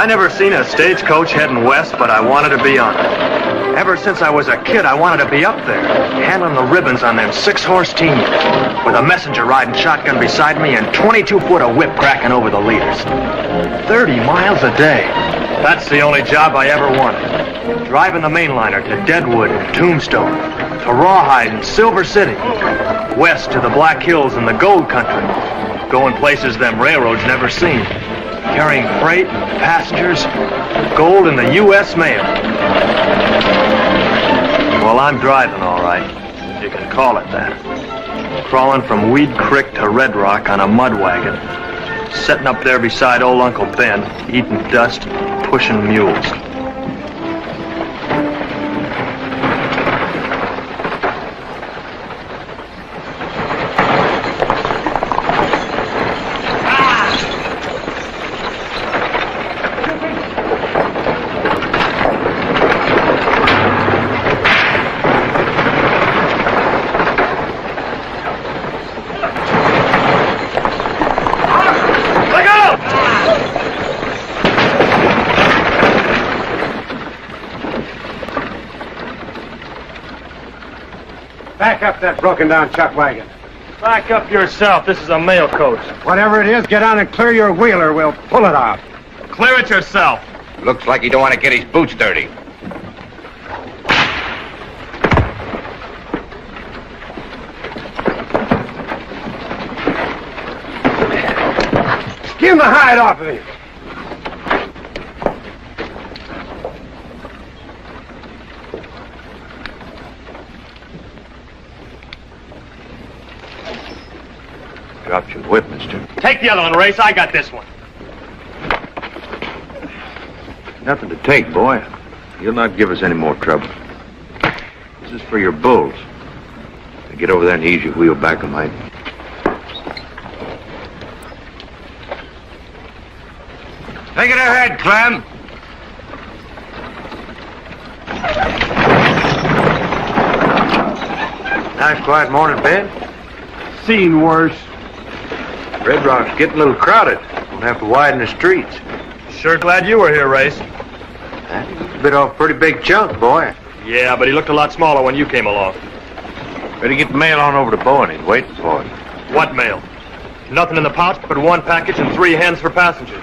I never seen a stagecoach heading west, but I wanted to be on it. Ever since I was a kid, I wanted to be up there, handling the ribbons on them 6-horse teams, with a messenger riding shotgun beside me and 22-foot of whip cracking over the leaders. 30 miles a day. That's the only job I ever wanted. Driving the mainliner to Deadwood and Tombstone, to Rawhide and Silver City, west to the Black Hills and the Gold Country, going places them railroads never seen, carrying freight and passengers, gold in the U.S. mail. Well, I'm driving, all right. You can call it that. Crawling from Weed Creek to Red Rock on a mud wagon, sitting up there beside old Uncle Ben, eating dust, pushing mules. Back up that broken-down chuck wagon. Back up yourself. This is a mail coach. Whatever it is, get on and clear your wheeler. We'll pull it off. Clear it yourself. Looks like you don't want to get his boots dirty. Skin the hide off of him. Dropped your whip, mister. Take the other one, Race. I got this one. Nothing to take, boy. You'll not give us any more trouble. This is for your bulls. Now get over there and ease your wheel back a mite. Take it ahead, Clem. Nice quiet morning, Ben. Seen worse. Red Rock's getting a little crowded. Won't have to widen the streets. Sure glad you were here, Race. Bit off a pretty big chunk, boy. Yeah, but he looked a lot smaller when you came along. Better get the mail on over to Bowen. He's waiting for it. What mail? Nothing in the pouch but one package and 3 hens for passengers.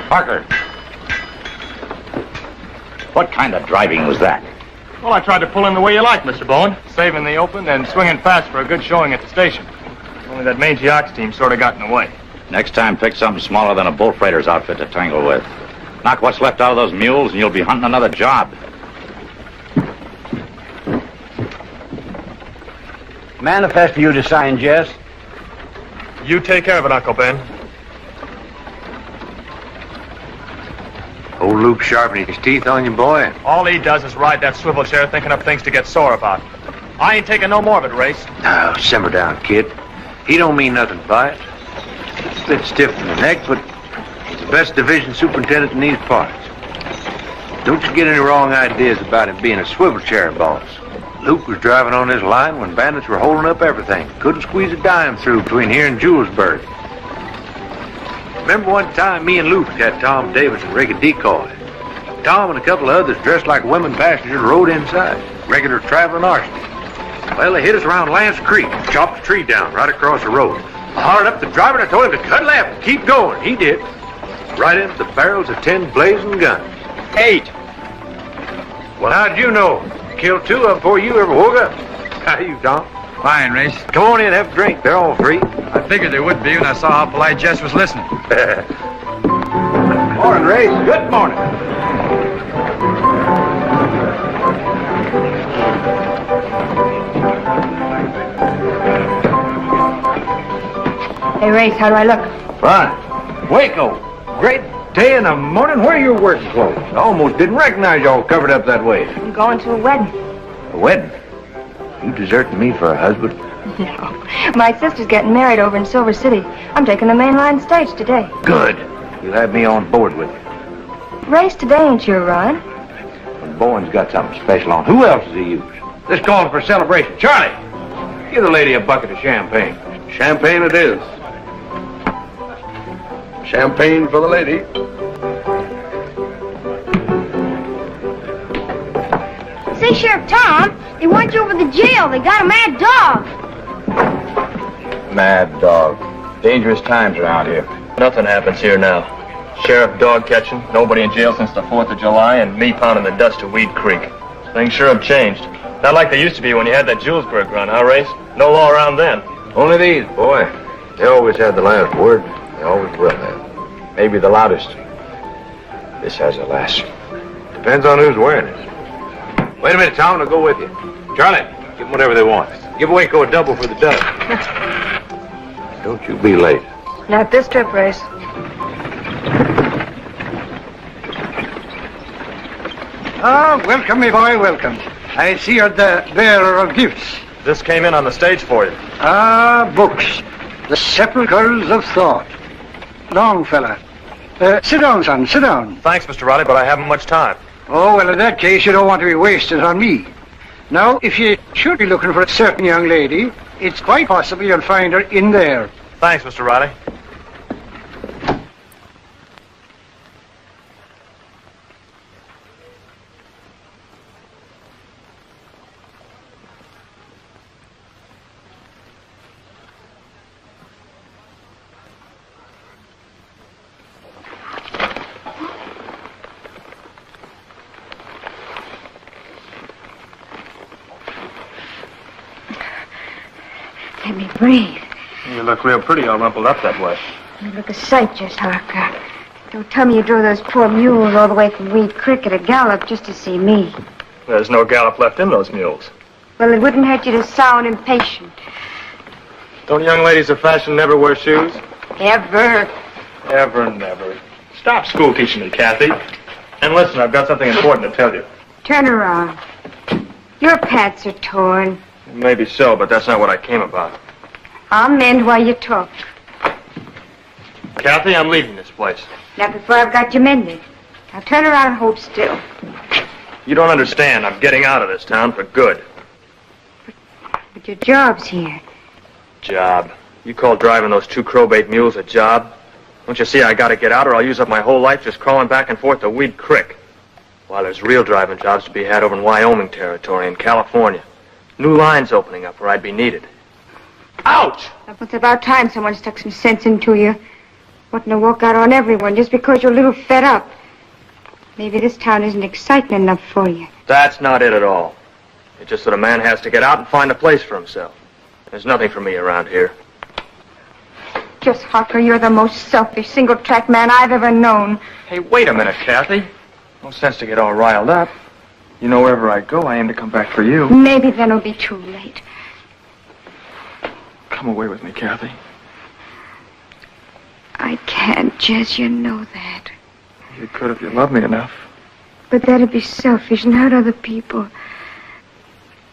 Parker. What kind of driving was that? Well, I tried to pull in the way you like, Mr. Bowen. Saving the open and swinging fast for a good showing at the station. Only that mangy ox team sort of got in the way. Next time, pick something smaller than a bull freighter's outfit to tangle with. Knock what's left out of those mules and you'll be hunting another job. Manifest for you to sign, Jess. You take care of it, Uncle Ben. Old Luke sharpening his teeth on you, boy. All he does is ride that swivel chair thinking up things to get sore about. I ain't taking no more of it, Race. Now, simmer down, kid. He don't mean nothing by it. It's a bit stiff in the neck, but he's the best division superintendent in these parts. Don't you get any wrong ideas about him being a swivel chair boss. Luke was driving on this line when bandits were holding up everything. Couldn't squeeze a dime through between here and Julesburg. Remember one time me and Luke had Tom Davidson rig a decoy. Tom and a couple of others dressed like women passengers rode inside. Regular traveling arsonists. Well, they hit us around Lance Creek, chopped a tree down right across the road. I hollered up the driver and I told him to cut left and keep going. He did. Right into the barrels of 10 blazing guns. 8. Well, how'd you know? Killed 2 of them before you ever woke up. How you, Tom? Fine, Race. Come on in, have a drink. They're all free. I figured they would be when I saw how polite Jess was listening. Morning, Ray. Good morning. Hey, Race, how do I look? Fine. Waco. Great day in the morning. Where are your working clothes? I almost didn't recognize y'all covered up that way. I'm going to a wedding. A wedding? You deserting me for a husband? No. My sister's getting married over in Silver City. I'm taking the mainline stage today. Good. You'll have me on board with you. Race today ain't your run. When Bowen's got something special on, who else does he use? This calls for celebration. Charlie, give the lady a bucket of champagne. Champagne it is. Champagne for the lady. Say, Sheriff Tom, they want you over the jail. They got a mad dog. Mad dog. Dangerous times around here. Nothing happens here now. Sheriff dog catching, nobody in jail since the 4th of July, and me pounding the dust of Weed Creek. Things sure have changed. Not like they used to be when you had that Julesburg run, huh, Race? No law around then. Only these, boy. They always had the last word. They always will have. Maybe the loudest. This has the last. Depends on who's wearing it. Wait a minute, Tom. I'll go with you. Charlie, give them whatever they want. Give away a double for the dust. Don't you be late. Not this trip, Race. Ah, welcome, me boy, welcome. I see you're the bearer of gifts. This came in on the stage for you. Ah, books. The sepulchres of thought. Long fella. Sit down, son, sit down. Thanks, Mr. Riley, but I haven't much time. Oh, well, in that case, you don't want to be wasted on me. Now, if you should be looking for a certain young lady, it's quite possible you'll find her in there. Thanks, Mr. Riley. Let me breathe. You look real pretty all rumpled up that way. You look a sight, Jess Harker. Don't tell me you drove those poor mules all the way from Weed Creek at a gallop just to see me. There's no gallop left in those mules. Well, it wouldn't hurt you to sound impatient. Don't young ladies of fashion never wear shoes? Ever. Ever, never. Stop school teaching me, Kathy. And listen, I've got something important to tell you. Turn around. Your pants are torn. Maybe so, but that's not what I came about. I'll mend while you talk. Kathy, I'm leaving this place. Not before I've got you mended. Now turn around and hold still. You don't understand. I'm getting out of this town for good. But your job's here. Job? You call driving those 2 crowbait mules a job? Don't you see I gotta get out or I'll use up my whole life just crawling back and forth to Weed Creek? While there's real driving jobs to be had over in Wyoming territory and California. New lines opening up where I'd be needed. Ouch! It's about time someone stuck some sense into you. Wanting to walk out on everyone just because you're a little fed up. Maybe this town isn't exciting enough for you. That's not it at all. It's just that a man has to get out and find a place for himself. There's nothing for me around here. Jess Harker, you're the most selfish, single-track man I've ever known. Hey, wait a minute, Kathy. No sense to get all riled up. You know, wherever I go, I aim to come back for you. Maybe then it'll be too late. Come away with me, Kathy. I can't, Jess, you know that. You could if you loved me enough. But that'd be selfish and hurt other people.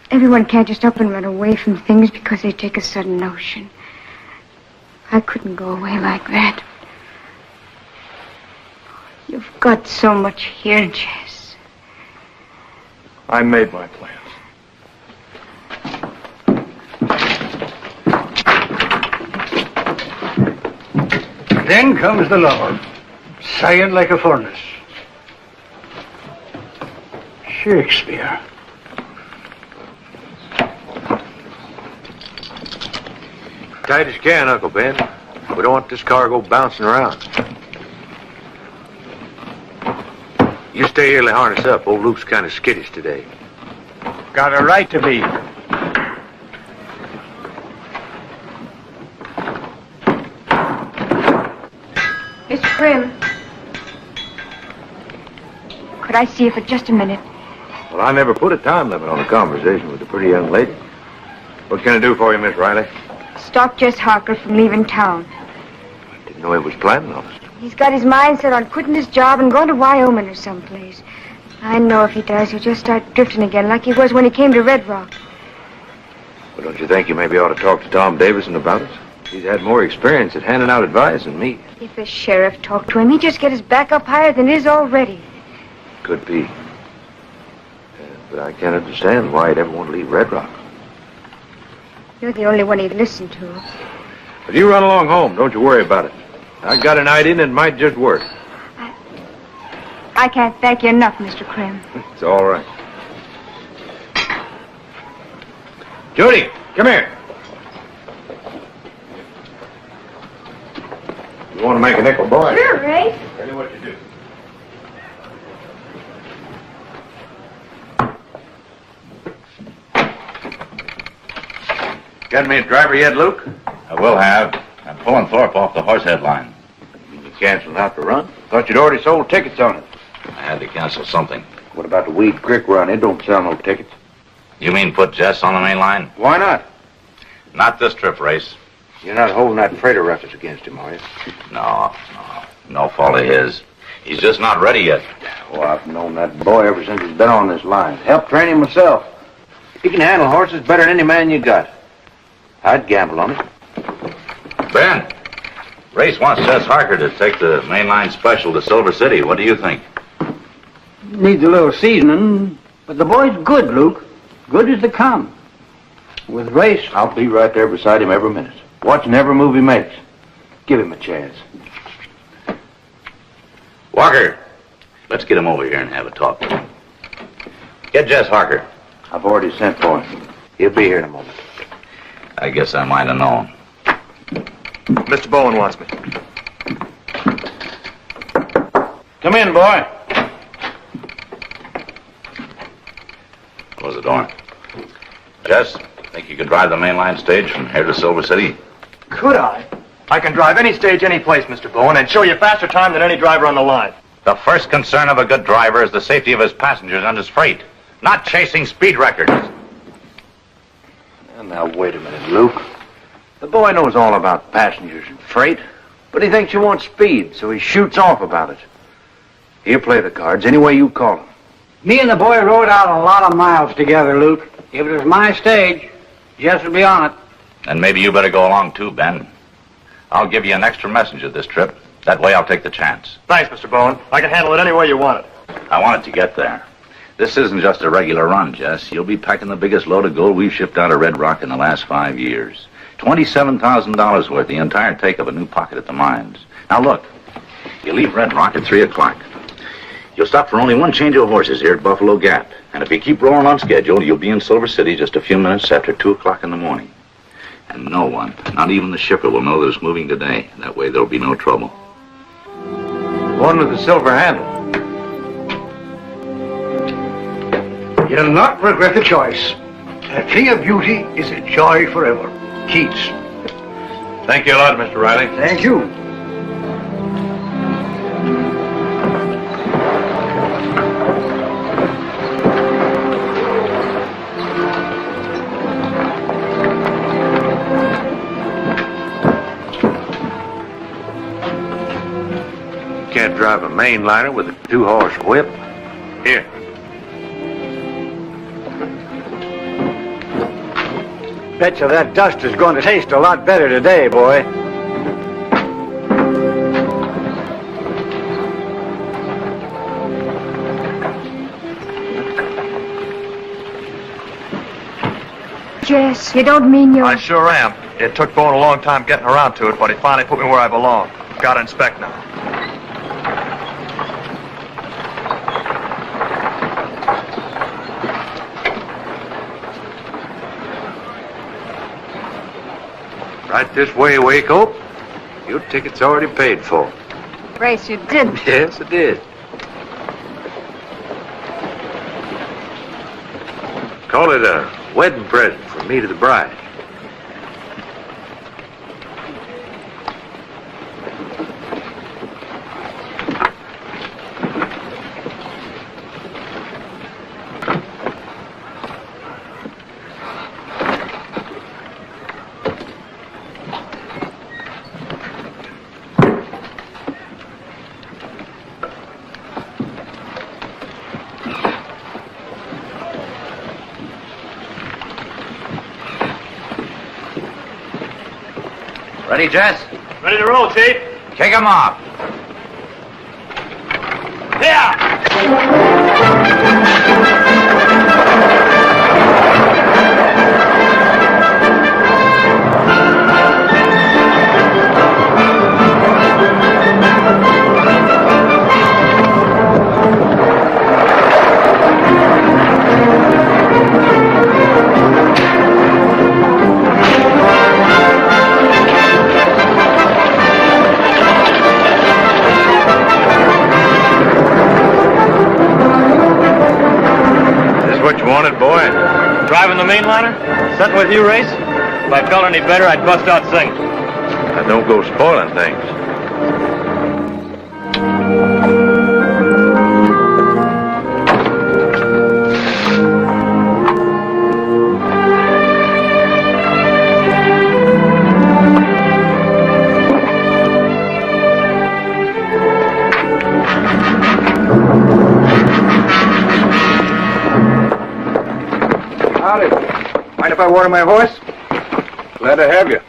Everyone can't just up and run away from things because they take a sudden notion. I couldn't go away like that. You've got so much here, Jess. I made my plans. Then comes the lover, sighing like a furnace. Shakespeare. Tight as you can, Uncle Ben. We don't want this car to go bouncing around. You stay here and harness up. Old Luke's kind of skittish today. Got a right to be. Miss Prim. Could I see you for just a minute? Well, I never put a time limit on a conversation with a pretty young lady. What can I do for you, Miss Riley? Stop Jess Harker from leaving town. Didn't know he was planning on it. He's got his mind set on quitting his job and going to Wyoming or someplace. I know if he does, he'll just start drifting again like he was when he came to Red Rock. But don't you think you maybe ought to talk to Tom Davison about it? He's had more experience at handing out advice than me. If the sheriff talked to him, he'd just get his back up higher than it is already. Could be. But I can't understand why he'd ever want to leave Red Rock. You're the only one he'd listen to. But you run along home. Don't you worry about it. I got an idea and it might just work. I can't thank you enough, Mr. Krim. It's all right. Judy, come here. You want to make a nickel, boy? Sure, Ray. Tell you what you do. Got me a driver yet, Luke? I will have. I'm pulling Thorpe off the horsehead line. You canceled out the run? Thought you'd already sold tickets on it. I had to cancel something. What about the Weed Creek run? It don't sell no tickets. You mean put Jess on the main line? Why not? Not this trip, Race. You're not holding that freighter records against him, are you? No fault of his. He's just not ready yet. Oh, I've known that boy ever since he's been on this line. Helped train him myself. He can handle horses better than any man you got. I'd gamble on it. Ben, Race wants Jess Harker to take the main line special to Silver City. What do you think? Needs a little seasoning, but the boy's good, Luke. Good as they come. With Race, I'll be right there beside him every minute, watching every move he makes. Give him a chance. Walker, let's get him over here and have a talk with him. Get Jess Harker. I've already sent for him. He'll be here in a moment. I guess I might have known. Mr. Bowen wants me. Come in, boy. Close the door. Jess, think you could drive the main line stage from here to Silver City? Could I? I can drive any stage, any place, Mr. Bowen, and show you faster time than any driver on the line. The first concern of a good driver is the safety of his passengers and his freight, not chasing speed records. Now, wait a minute, Luke. The boy knows all about passengers and freight, but he thinks you want speed, so he shoots off about it. He'll play the cards any way you call him. me and the boy rode out a lot of miles together, Luke. If it was my stage, Jess would be on it. And maybe you better go along too, Ben. I'll give you an extra messenger this trip. That way I'll take the chance. Thanks, Mr. Bowen. I can handle it any way you want it. I want it to get there. This isn't just a regular run, Jess. You'll be packing the biggest load of gold we've shipped out of Red Rock in the last 5 years. $27,000 worth, the entire take of a new pocket at the mines. Now look, you leave Red Rock at 3 o'clock. You'll stop for only one change of horses here at Buffalo Gap. And if you keep rolling on schedule, you'll be in Silver City just a few minutes after 2 o'clock in the morning. And no one, not even the shipper, will know that it's moving today. That way there'll be no trouble. One with the silver handle. You'll not regret the choice. A thing of beauty is a joy forever. Keats. Thank you a lot, Mr. Riley. Thank you. Can't drive a mainliner with a 2-horse whip. Here. Betcha that dust is going to taste a lot better today, boy. Jess, you don't mean you're... I sure am. It took Bowen a long time getting around to it, but he finally put me where I belong. Got to inspect now. Right this way, Waco. Your ticket's already paid for. Race, you did. Yes, I did. Call it a wedding present from me to the bride. Ready, Jess? Ready to roll, Chief. Kick him off. What you wanted, boy? Driving the mainliner? Sitting with you, Race? If I felt any better, I'd bust out singing. Now, don't go spoiling things. Howdy. Mind if I water my horse? Glad to have you.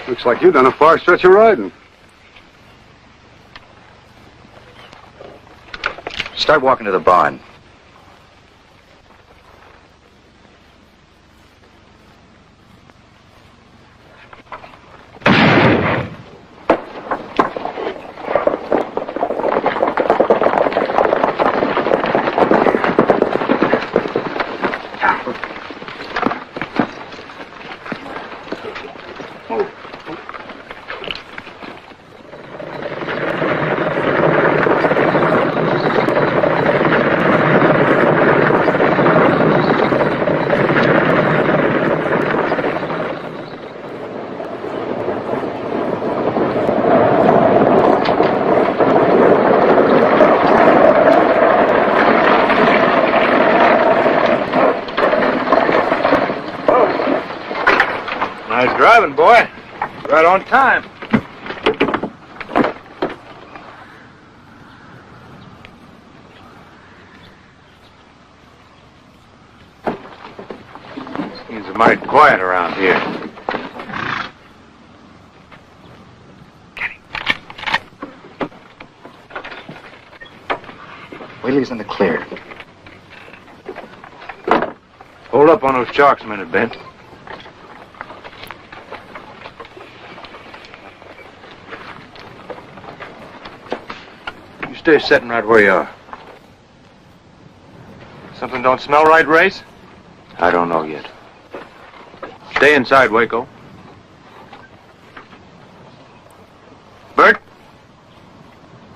Looks like you've done a far stretch of riding. Start walking to the barn. Nice driving, boy. Right on time. Seems mighty quiet around here. Wait till he's in the clear. Hold up on those chalks a minute, Ben. You stay sitting right where you are. Something don't smell right, Race? I don't know yet. Stay inside, Waco. Bert?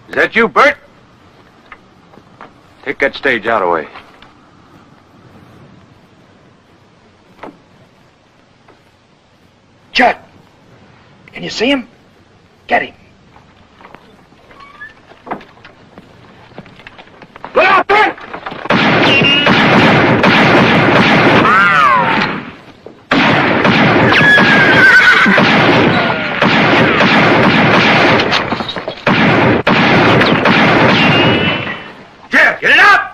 Is that you, Bert? Take that stage out of the way. Judd, can you see him? Get him. Look out, Bert! Jeff, get it up!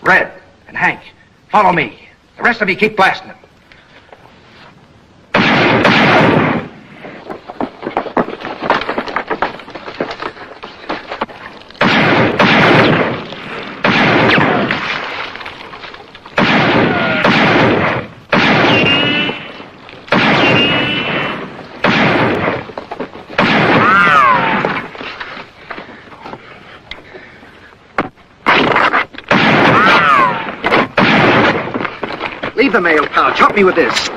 Red and Hank, follow me. The rest of you keep blasting them. Leave the mail pouch. Help me with this.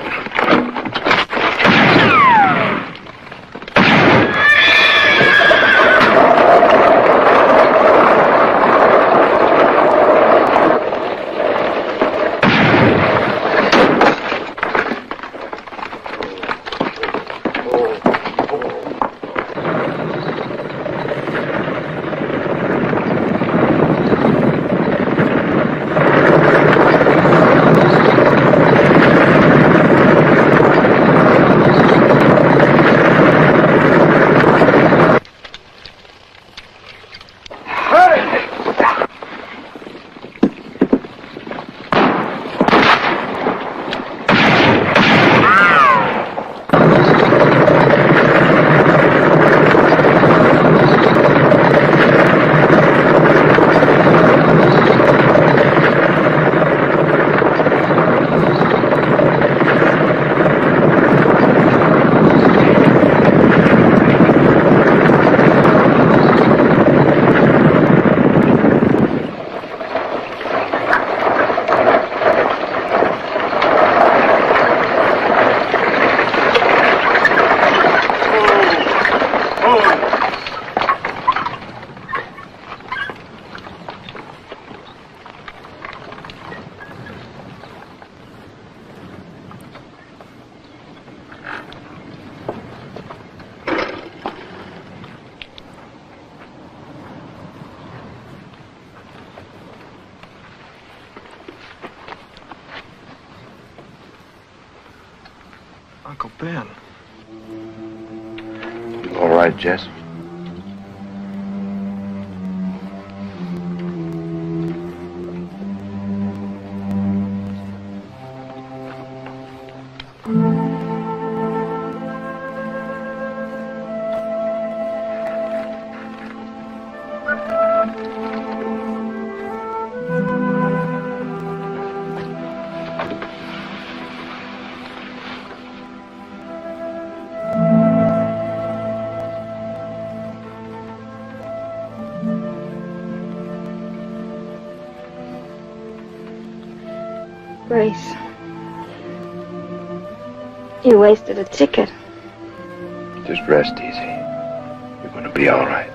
Uncle Ben. You all right, Jess? Grace. You wasted a ticket. Just rest easy. You're gonna be all right.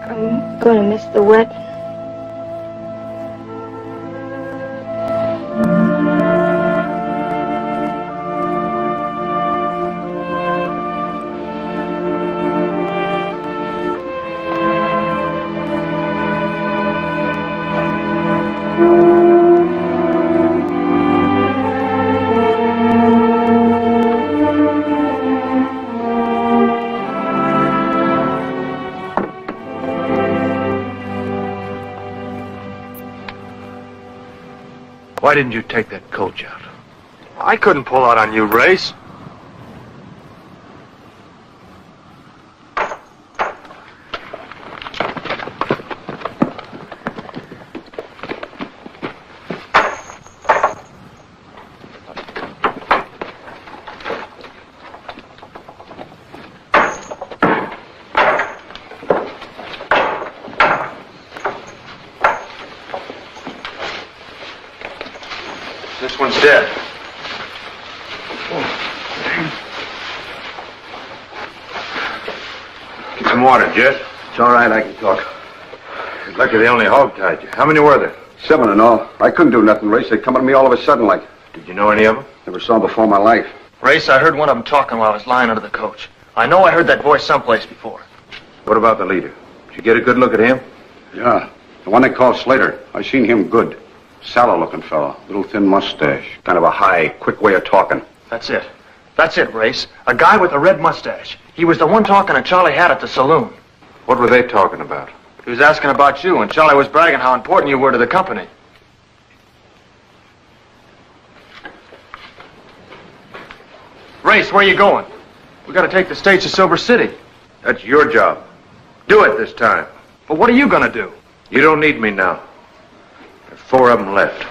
I'm gonna miss the wet. Why didn't you take that coach out? I couldn't pull out on you, Race. This one's dead. Get some water, Jess. It's all right, I can talk. Lucky they only hog-tied you. How many were there? 7 in all. I couldn't do nothing, Race. They come at me all of a sudden like. Did you know any of them? Never saw them before in my life. Race, I heard one of them talking while I was lying under the coach. I know I heard that voice someplace before. What about the leader? Did you get a good look at him? Yeah. The one they call Slater. I seen him good. Sallow-looking fellow. Little thin mustache. Kind of a high, quick way of talking. That's it. That's it, Race. A guy with a red mustache. He was the one talking to Charlie had at the saloon. What were they talking about? He was asking about you, and Charlie was bragging how important you were to the company. Race, where you going? We gotta take the stage to Silver City. That's your job. Do it this time. But what are you gonna do? You don't need me now. There's 4 of them left.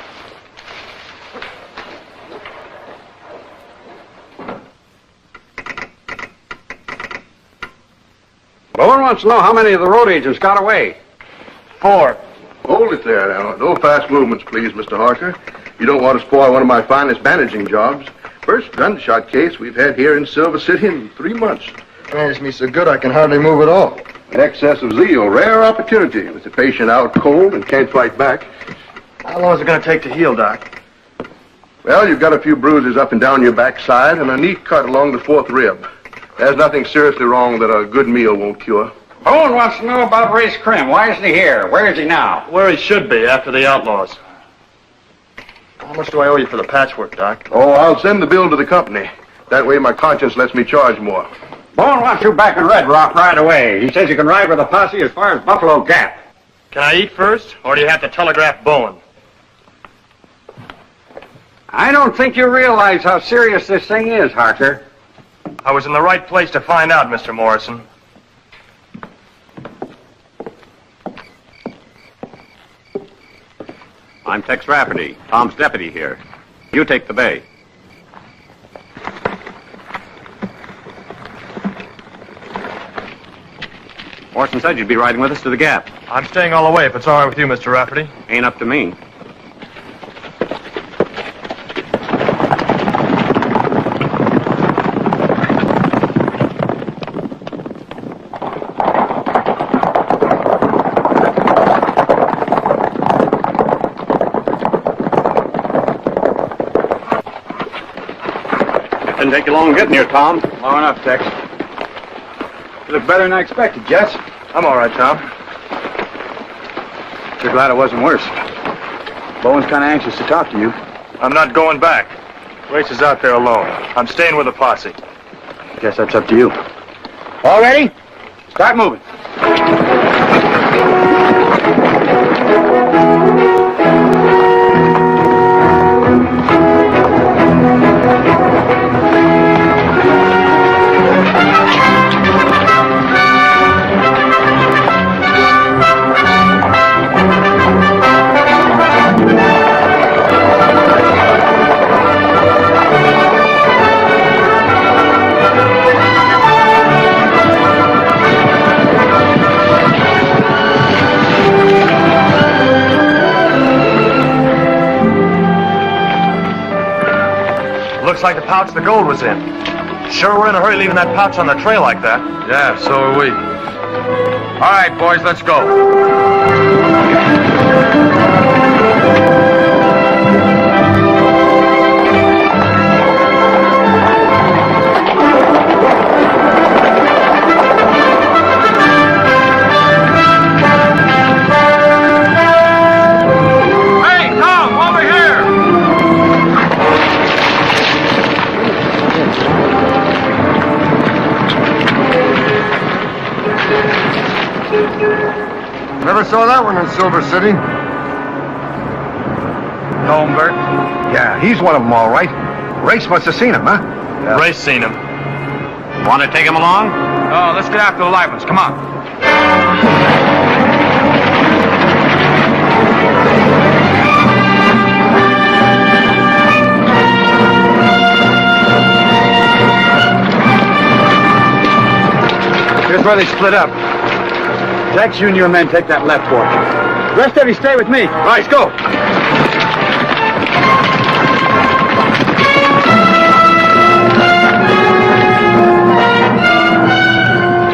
Bowen wants to know how many of the road agents got away. 4. Hold it there now. No fast movements, please, Mr. Harker. You don't want to spoil one of my finest managing jobs. First gunshot case we've had here in Silver City in 3 months. Managed me so good I can hardly move at all. Excess of zeal, rare opportunity with the patient out cold and can't fight back. How long is it gonna take to heal, Doc? Well, you've got a few bruises up and down your backside and a neat cut along the 4th rib. There's nothing seriously wrong that a good meal won't cure. Bowen wants to know about Race Krim. Why isn't he here? Where is he now? Where he should be, after the outlaws. How much do I owe you for the patchwork, Doc? Oh, I'll send the bill to the company. That way my conscience lets me charge more. Bowen wants you back in Red Rock right away. He says you can ride with a posse as far as Buffalo Gap. Can I eat first, or do you have to telegraph Bowen? I don't think you realize how serious this thing is, Harker. I was in the right place to find out, Mr. Morrison. I'm Tex Rafferty, Tom's deputy here. You take the bay. Morrison said you'd be riding with us to the Gap. I'm staying all the way if it's all right with you, Mr. Rafferty. Ain't up to me. Didn't take you long getting here, Tom. Long enough, Tex. You look better than I expected, Jess. I'm all right, Tom. You're glad it wasn't worse. Bowen's kind of anxious to talk to you. I'm not going back. Race is out there alone. I'm staying with the posse. Guess that's up to you. All ready? Start moving. Looks like the pouch the gold was in. Sure, we're in a hurry leaving that pouch on the trail like that. Yeah, so are we. All right, boys, let's go. Never saw that one in Silver City. Know him, Bert? Yeah, he's one of them, all right. Race must have seen him, huh? Yeah. Race seen him. Want to take him along? Oh, let's get after the live ones. Come on. Here's where they split up. Jax, you and your men take that left fork. The rest of you stay with me. Right, let's go.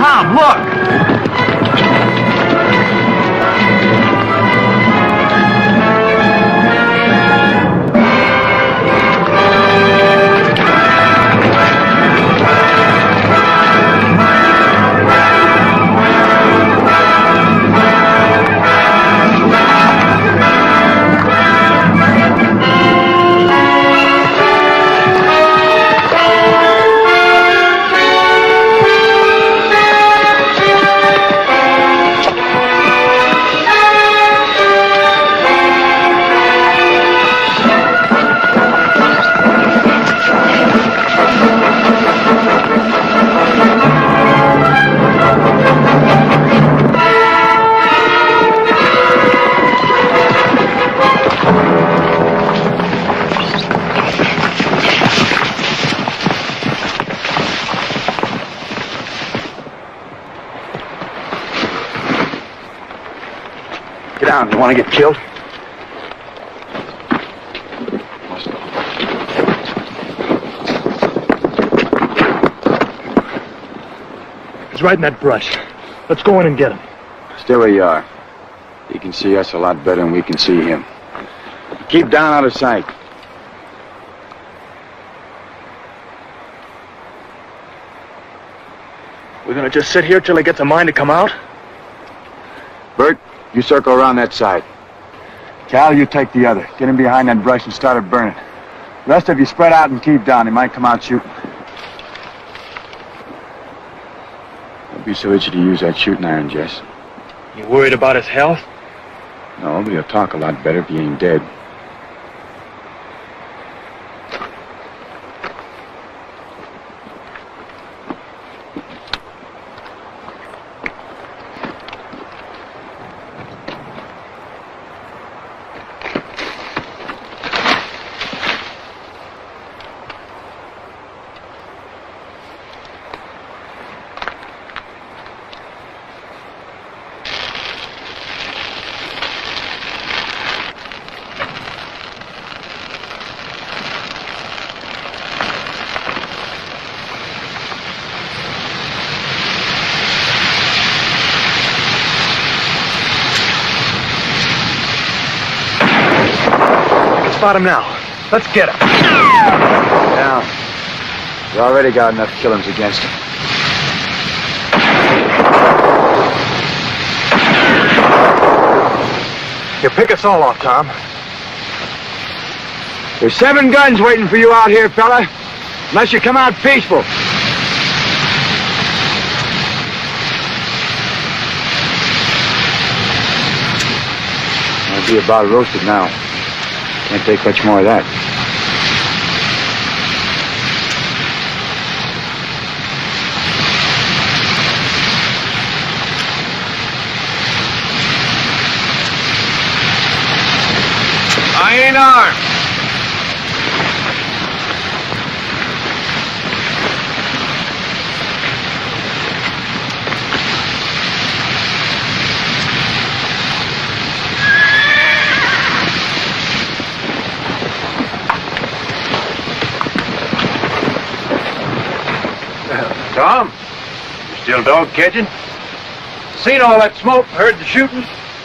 Tom, look! Get down. You want to get killed? He's right in that brush. Let's go in and get him. Stay where you are. He can see us a lot better than we can see him. Keep down out of sight. We're gonna just sit here till he gets a mind to come out? Bert, you circle around that side. Cal, you take the other. Get him behind that brush and start it burning. The rest of you spread out and keep down. He might come out shooting. Don't be so itchy to use that shooting iron, Jess. You worried about his health? No, but he'll talk a lot better if he ain't dead. Spot him now. Let's get him. Down. We already got enough killings against him. You pick us all off, Tom. There's 7 guns waiting for you out here, fella. Unless you come out peaceful. I'll be about roasted now. Can't take much more of that. I ain't armed. Tom, you still dog catching? Seen all that smoke, heard the shooting?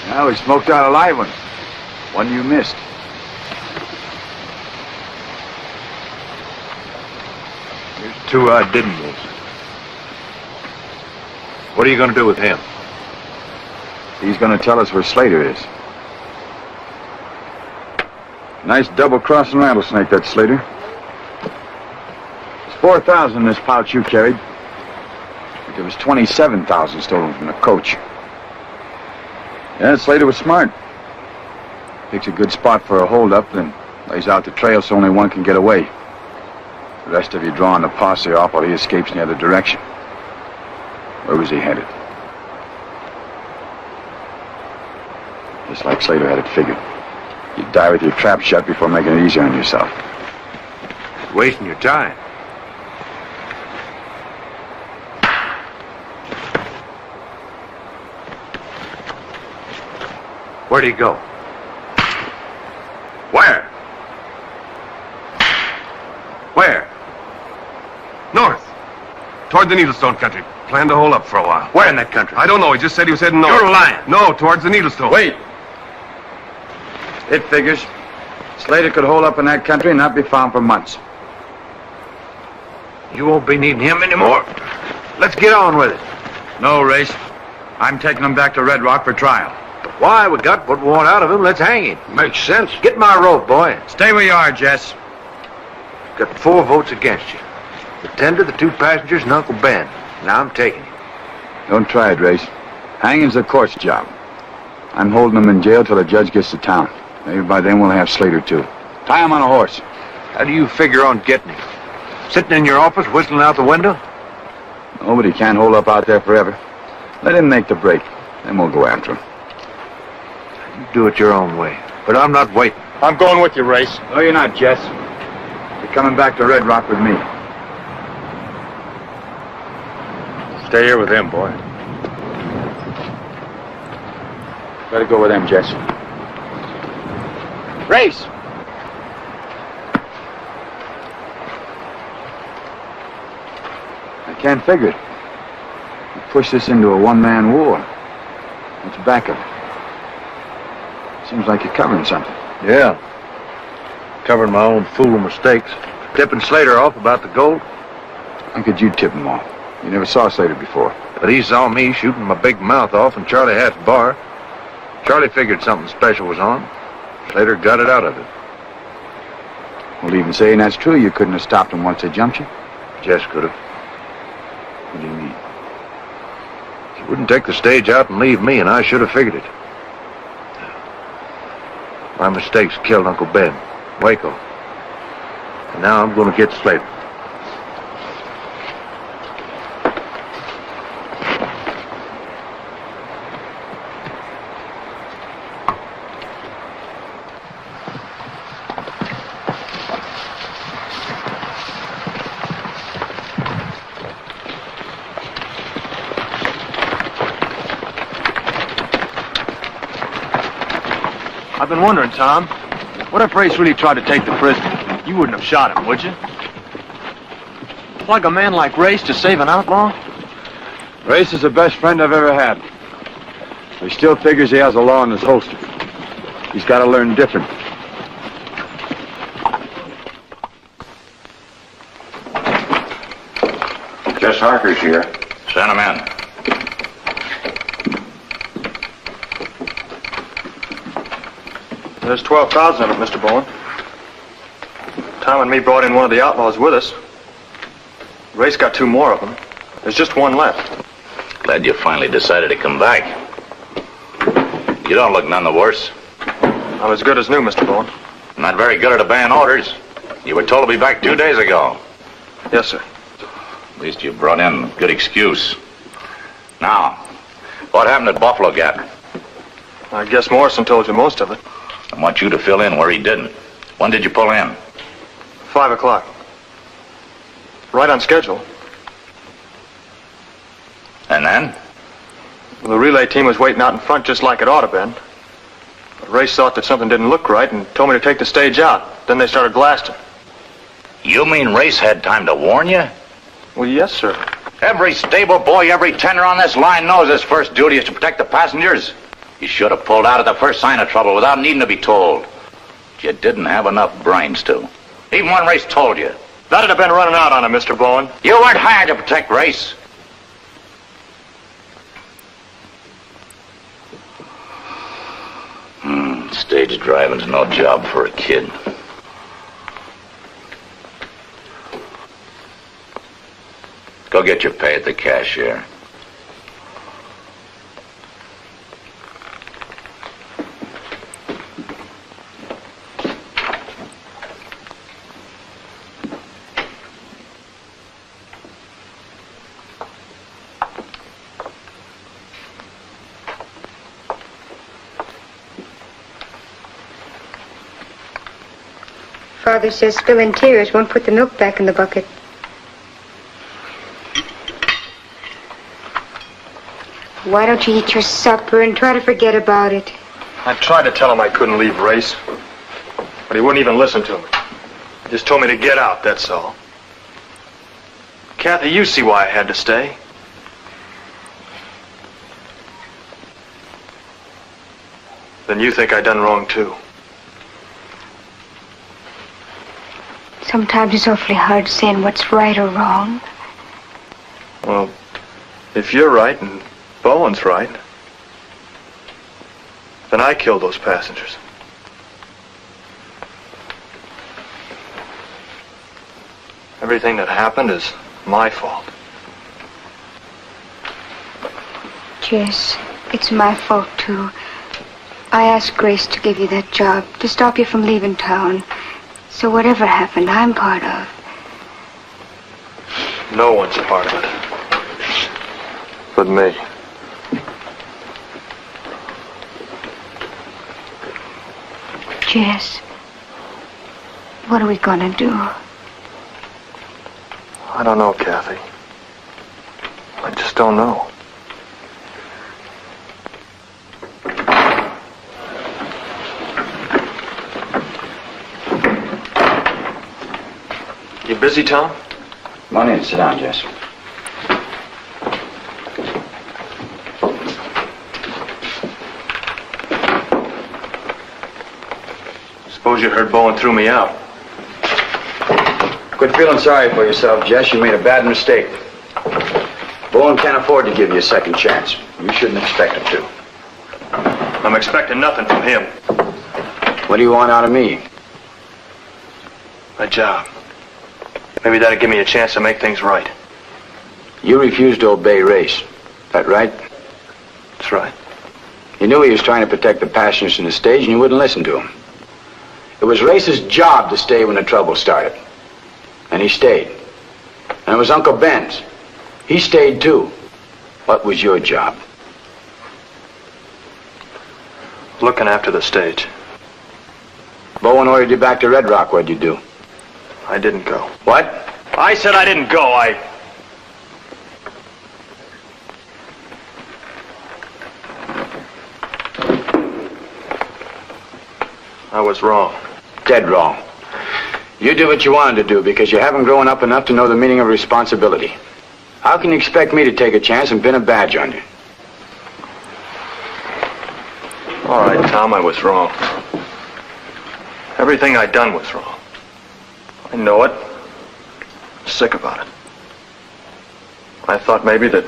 Now we smoked out a live one. One you missed. Here's 2 I didn't miss. What are you going to do with him? He's going to tell us where Slater is. Nice double-crossing rattlesnake, that Slater. It's 4,000 in this pouch you carried. But there was 27,000 stolen from the coach. Yeah, Slater was smart. Picks a good spot for a holdup, then lays out the trail so only one can get away. The rest of you drawing the posse off while he escapes in the other direction. Where was he headed? Just like Slater had it figured. You'd die with your trap shut before making it easy on yourself. Wasting your time. Where'd he go? Where? Where? North. Toward the Needlestone country. Planned to hold up for a while. Where in that country? I don't know. He just said he was heading north. You're lying. No, towards the Needlestone. Wait. It figures. Slater could hold up in that country and not be found for months. You won't be needing him anymore. Let's get on with it. No, Race. I'm taking him back to Red Rock for trial. Why? We got what we want out of him. Let's hang him. Makes sense. Get my rope, boy. Stay where you are, Jess. Got 4 votes against you. The tender, the 2 passengers, and Uncle Ben. Now I'm taking him. Don't try it, Race. Hanging's the court's job. I'm holding him in jail till the judge gets to town. Maybe by then we'll have Slater, too. Tie him on a horse. How do you figure on getting him? Sitting in your office, whistling out the window? Nobody can hold up out there forever. Let him make the break. Then we'll go after him. You do it your own way. But I'm not waiting. I'm going with you, Race. No, you're not, Jess. You're coming back to Red Rock with me. Stay here with him, boy. Better go with them, Jess. Race! I can't figure it. You push this into a one-man war. What's back of it? Seems like you're covering something. Yeah. Covering my own fool mistakes. Tipping Slater off about the gold. How could you tip him off? You never saw Slater before. But he saw me shooting my big mouth off in Charlie Hatt's bar. Charlie figured something special was on. Slater got it out of it. Well, even saying that's true, you couldn't have stopped him once they jumped you. Jess could have. What do you mean? She wouldn't take the stage out and leave me, and I should have figured it. My mistakes killed Uncle Ben, Waco. And now I'm going to get Slater. I've been wondering, Tom, what if Race really tried to take the prisoner? You wouldn't have shot him, would you? Like a man like Race to save an outlaw? Race is the best friend I've ever had. He still figures he has a law in his holster. He's got to learn different. Jess Harker's here. Send him in. There's 12,000 of it, Mr. Bowen. Tom and me brought in one of the outlaws with us. Ray's got 2 more of them. There's just 1 left. Glad you finally decided to come back. You don't look none the worse. I'm as good as new, Mr. Bowen. Not very good at obeying orders. You were told to be back 2 days ago. Yes, sir. At least you brought in a good excuse. Now, what happened at Buffalo Gap? I guess Morrison told you most of it. I want you to fill in where he didn't. When did you pull in? 5 o'clock. Right on schedule. And then? Well, the relay team was waiting out in front just like it ought to been. But Race thought that something didn't look right and told me to take the stage out. Then they started blasting. You mean Race had time to warn you? Well, yes, sir. Every stable boy, every tender on this line knows his first duty is to protect the passengers. You should have pulled out at the first sign of trouble without needing to be told. But you didn't have enough brains to. Even when Race told you. That'd have been running out on him, Mr. Bowen. You weren't hired to protect Race. Stage driving's no job for a kid. Go get your pay at the cashier. Father says spilling tears won't put the milk back in the bucket. Why don't you eat your supper and try to forget about it? I tried to tell him I couldn't leave Race, but he wouldn't even listen to me. He just told me to get out, that's all. Kathy, you see why I had to stay. Then you think I done wrong, too. Sometimes it's awfully hard saying what's right or wrong. Well, if you're right and Bowen's right, then I killed those passengers. Everything that happened is my fault. Jess, it's my fault, too. I asked Grace to give you that job, to stop you from leaving town. So whatever happened, I'm part of. No one's part of it. But me. Jess, what are we gonna do? I don't know, Kathy. I just don't know. You busy, Tom? Come on in, sit down, Jess. Suppose you heard Bowen threw me out. Quit feeling sorry for yourself, Jess. You made a bad mistake. Bowen can't afford to give you a second chance. You shouldn't expect him to. I'm expecting nothing from him. What do you want out of me? My job. Maybe that'll give me a chance to make things right. You refused to obey Race. That right? That's right. You knew he was trying to protect the passengers in the stage, and you wouldn't listen to him. It was Race's job to stay when the trouble started. And he stayed. And it was Uncle Ben's. He stayed, too. What was your job? Looking after the stage. Bowen ordered you back to Red Rock. What'd you do? I didn't go. What? I said I didn't go. I was wrong. Dead wrong. You did what you wanted to do because you haven't grown up enough to know the meaning of responsibility. How can you expect me to take a chance and pin a badge on you? All right, Tom, I was wrong. Everything I done was wrong. I know it. I'm sick about it. I thought maybe that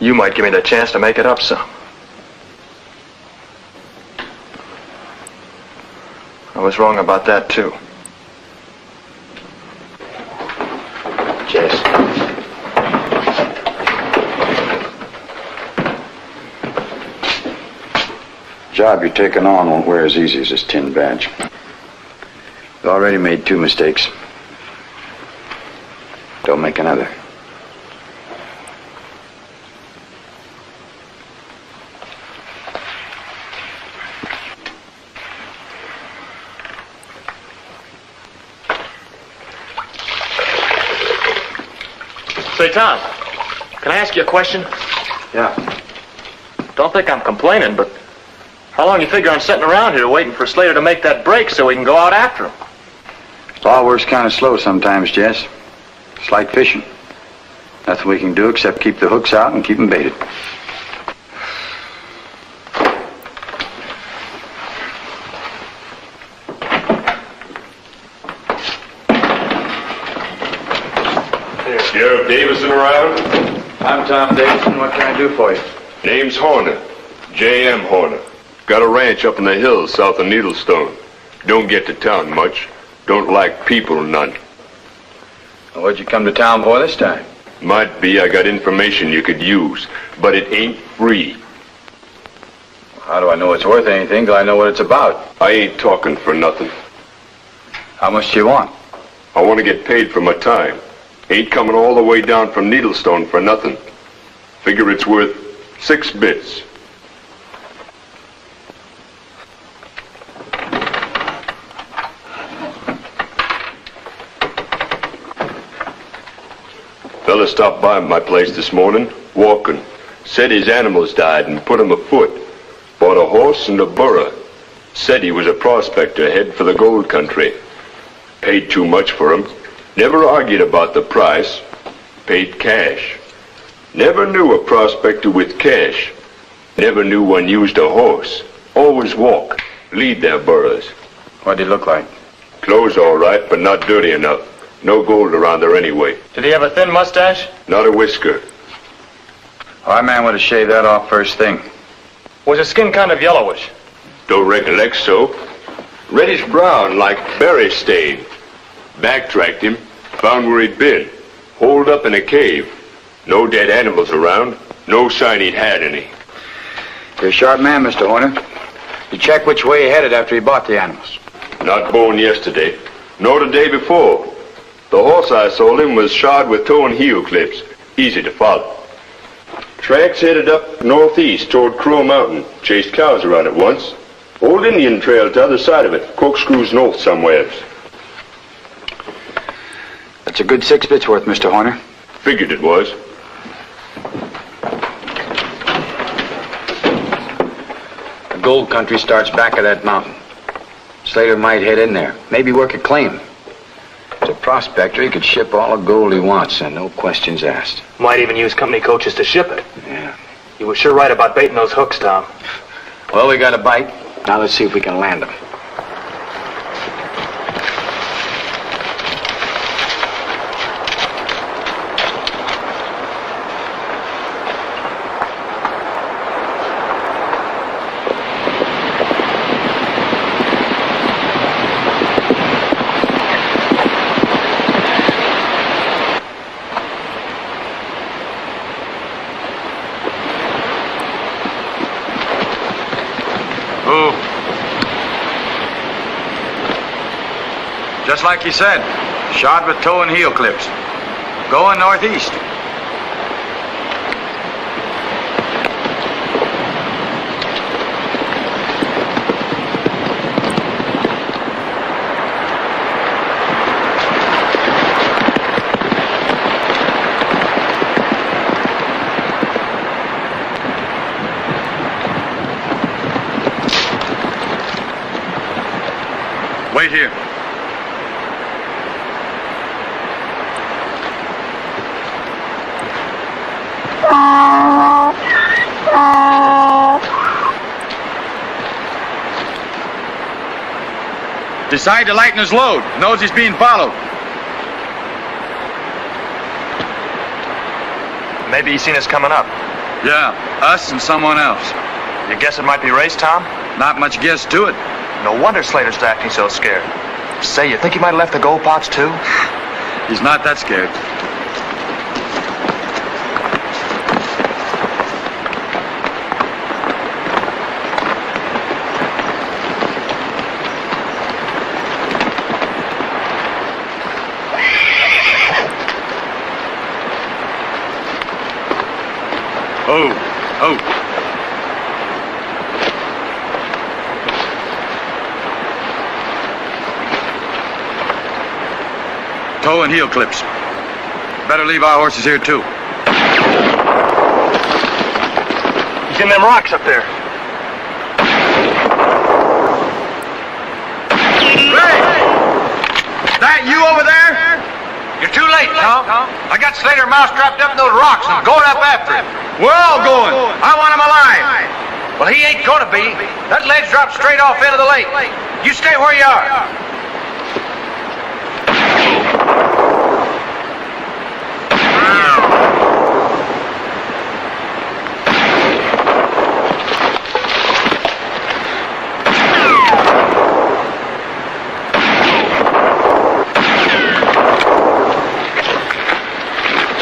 you might give me the chance to make it up some. I was wrong about that, too. Job you're taking on won't wear as easy as this tin badge. You've already made 2 mistakes. Don't make another. Say, Tom, can I ask you a question? Yeah. Don't think I'm complaining, but how long you figure on sitting around here waiting for Slater to make that break so we can go out after him? Law works kind of slow sometimes, Jess. It's like fishing. Nothing we can do except keep the hooks out and keep them baited. Sheriff Davison around? I'm Tom Davison. What can I do for you? Name's Horner. J.M. Horner. Got a ranch up in the hills south of Needlestone. Don't get to town much. Don't like people none. Well, what'd you come to town for this time? Might be I got information you could use, but it ain't free. How do I know it's worth anything till I know what it's about? I ain't talking for nothing. How much do you want? I want to get paid for my time. Ain't coming all the way down from Needlestone for nothing. Figure it's worth 6 bits. Fella stopped by my place this morning, walking. Said his animals died and put him afoot. Bought a horse and a burro. Said he was a prospector head for the gold country. Paid too much for him. Never argued about the price. Paid cash. Never knew a prospector with cash. Never knew one used a horse. Always walk. Lead their burros. What'd he look like? Clothes all right, but not dirty enough. No gold around there anyway. Did he have a thin mustache? Not a whisker. Our man would have shaved that off first thing. Was his skin kind of yellowish? Don't recollect so. Reddish brown, like berry stain. Backtracked him, found where he'd been. Holed up in a cave. No dead animals around. No sign he'd had any. You're a sharp man, Mr. Horner. You check which way he headed after he bought the animals. Not born yesterday, nor the day before. The horse I sold him was shod with toe and heel clips. Easy to follow. Tracks headed up northeast toward Crow Mountain. Chased cows around it once. Old Indian trail to the other side of it. Corkscrews north somewheres. That's a good 6 bits worth, Mr. Horner. Figured it was. The gold country starts back of that mountain. Slater might head in there. Maybe work a claim. As a prospector, he could ship all the gold he wants and no questions asked. Might even use company coaches to ship it. Yeah. You were sure right about baiting those hooks, Tom. Well, we got a bite. Now let's see if we can land them. Just like you said, shod with toe and heel clips. Going northeast. Wait here. Decide to lighten his load. Knows he's being followed. Maybe he's seen us coming up. Yeah, us and someone else. You guess it might be Race, Tom? Not much guess to it. No wonder Slater's acting so scared. Say, you think he might have left the gold pots too? He's not that scared. Oh, oh. Toe and heel clips. Better leave our horses here, too. He's in them rocks up there. Ray! That you over there? You're too late, Tom. I got Slater Mouse trapped up in those rocks and I'm going up after him. We're all going. I want him alive. Well, he ain't gonna be. That ledge drops straight off into the lake. You stay where you are.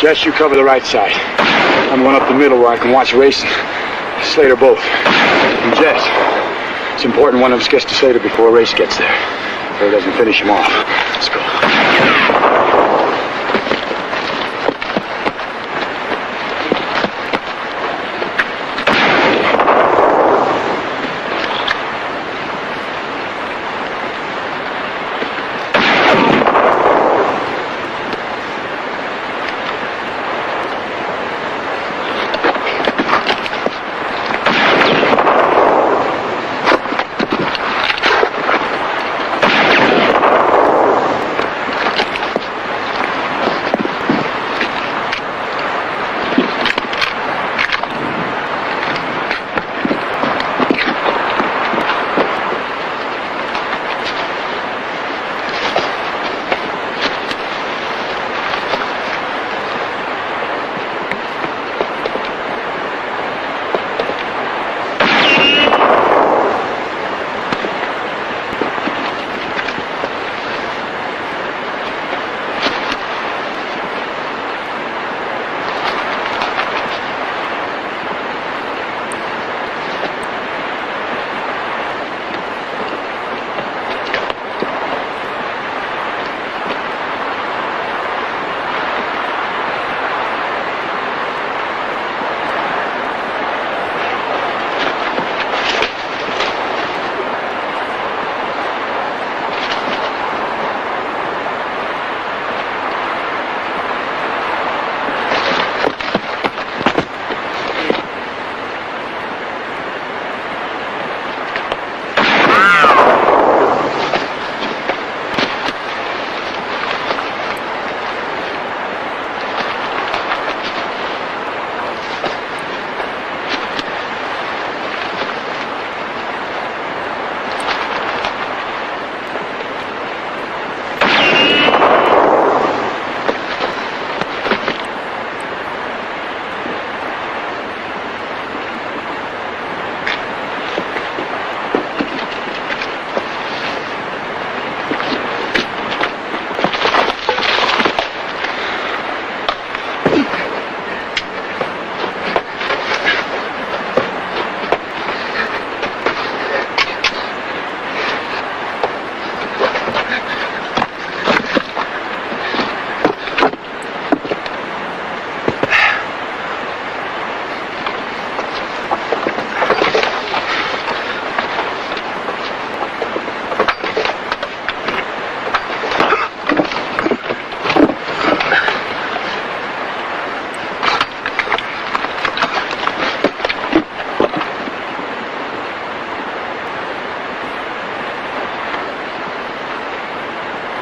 Jess, you cover the right side. I'm going up the middle where I can watch Race and Slater both. And Jess, it's important one of us gets to Slater before Race gets there, so he doesn't finish him off. Let's go.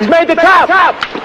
He's made the top!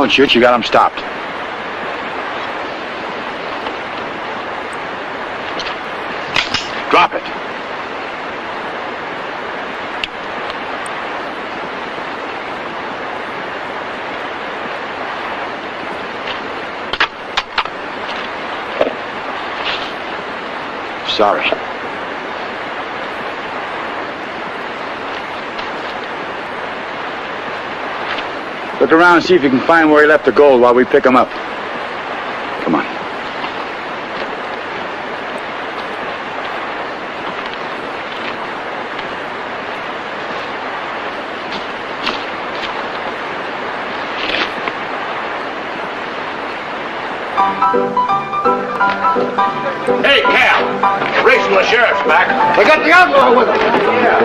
Don't shoot, you got him stopped. Drop it. Sorry. Look around and see if you can find where he left the gold while we pick him up. Come on. Hey, Cal. Race from the sheriff's back. They got the outlaw with them. Yeah.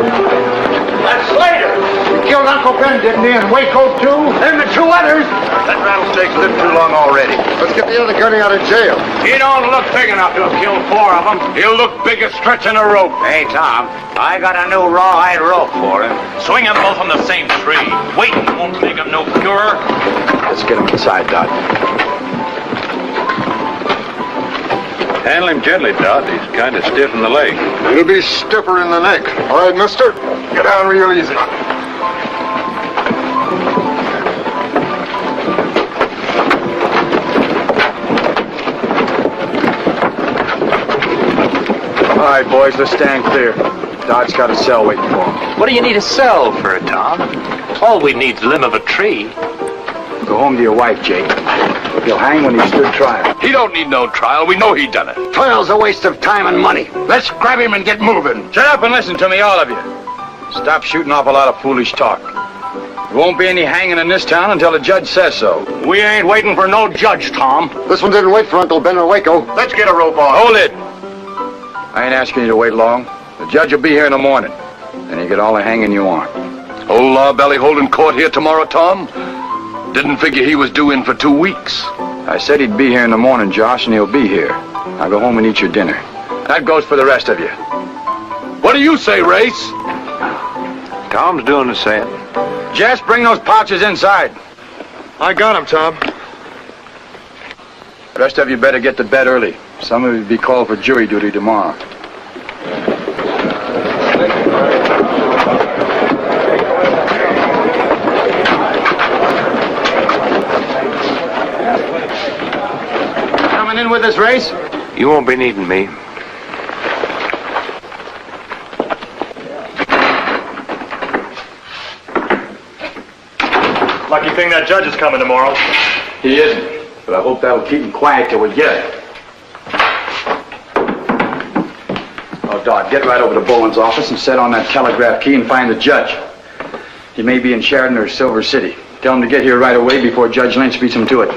That's Slater. He killed Uncle Ben, didn't he? And Waco, too? And the two others. That rattlesnake's lived too long already. Let's get the other gunny out of jail. He don't look big enough to have killed 4 of them. He'll look big as stretching a rope. Hey, Tom, I got a new rawhide rope for him. Swing them both on the same tree. Waiting won't make them no purer. Let's get him inside, Dot. Handle him gently, Dot. He's kind of stiff in the leg. He'll be stiffer in the neck. All right, mister? Get down real easy. All right, boys, let's stand clear. Dot's got a cell waiting for him. What do you need a cell for, Tom? All we need's the limb of a tree. Go home to your wife, Jake. He'll hang when he stood trial. He don't need no trial. We know he done it. Trial's a waste of time and money. Let's grab him and get moving. Shut up and listen to me, all of you. Stop shooting off a lot of foolish talk. There won't be any hanging in this town until the judge says so. We ain't waiting for no judge, Tom. This one didn't wait for Uncle Ben or Waco. Let's get a rope on. Hold it. I ain't asking you to wait long. The judge will be here in the morning. Then you get all the hanging you want. Old Lawbelly holding court here tomorrow, Tom? Didn't figure he was due in for 2 weeks. I said he'd be here in the morning, Josh, and he'll be here. Now go home and eat your dinner. That goes for the rest of you. What do you say, Race? Tom's doing the same. Jess, bring those pouches inside. I got him, Tom. The rest of you better get to bed early. Some of you will be called for jury duty tomorrow. Coming in with this race? You won't be needing me. Lucky thing that judge is coming tomorrow. He isn't, but I hope that'll keep him quiet till we get it. Oh, Doc, get right over to Bowen's office and set on that telegraph key and find the judge. He may be in Sheridan or Silver City. Tell him to get here right away before Judge Lynch beats him to it.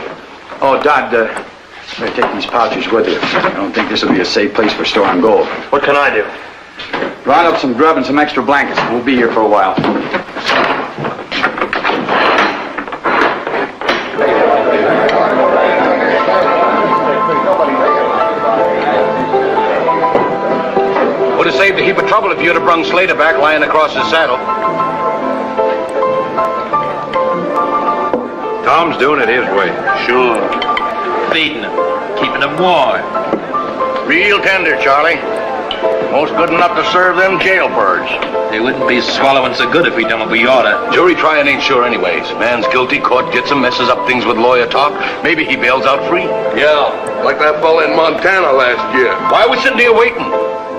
Oh, Dodd, better take these pouches with you. I don't think this will be a safe place for storing gold. What can I do? Round up some grub and some extra blankets. We'll be here for a while. Would have saved a heap of trouble if you'd have brung Slater back lying across his saddle. Tom's doing it his way. Sure. Feeding them, keeping them warm. Real tender, Charlie. Most good enough to serve them jailbirds. They wouldn't be swallowing so good if we done what we oughta. Jury trying ain't sure anyways. Man's guilty, court gets him, messes up things with lawyer talk. Maybe he bails out free. Yeah, like that fella in Montana last year. Why are we sitting here waiting?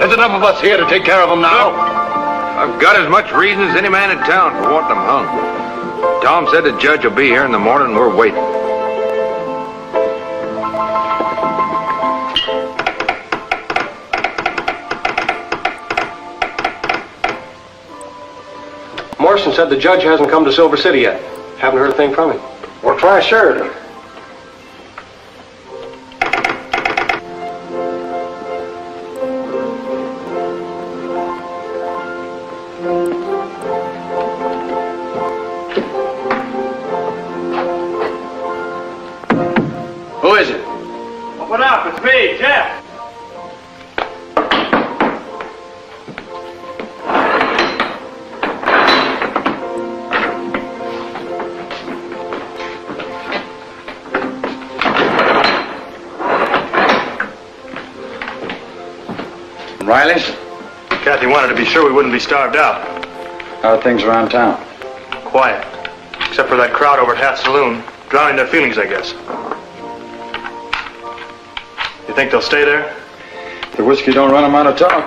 There's enough of us here to take care of him now. I've got as much reason as any man in town for wanting them hung. Tom said the judge will be here in the morning. We're waiting. Morrison said the judge hasn't come to Silver City yet. Haven't heard a thing from him. We'll try Sheridan. Who is it? Open up, it's me, Jeff. Riley's? Kathy wanted to be sure we wouldn't be starved out. How are things around town? Quiet. Except for that crowd over at Hat's Saloon. Drowning their feelings, I guess. You think they'll stay there? The whiskey don't run them out of talk.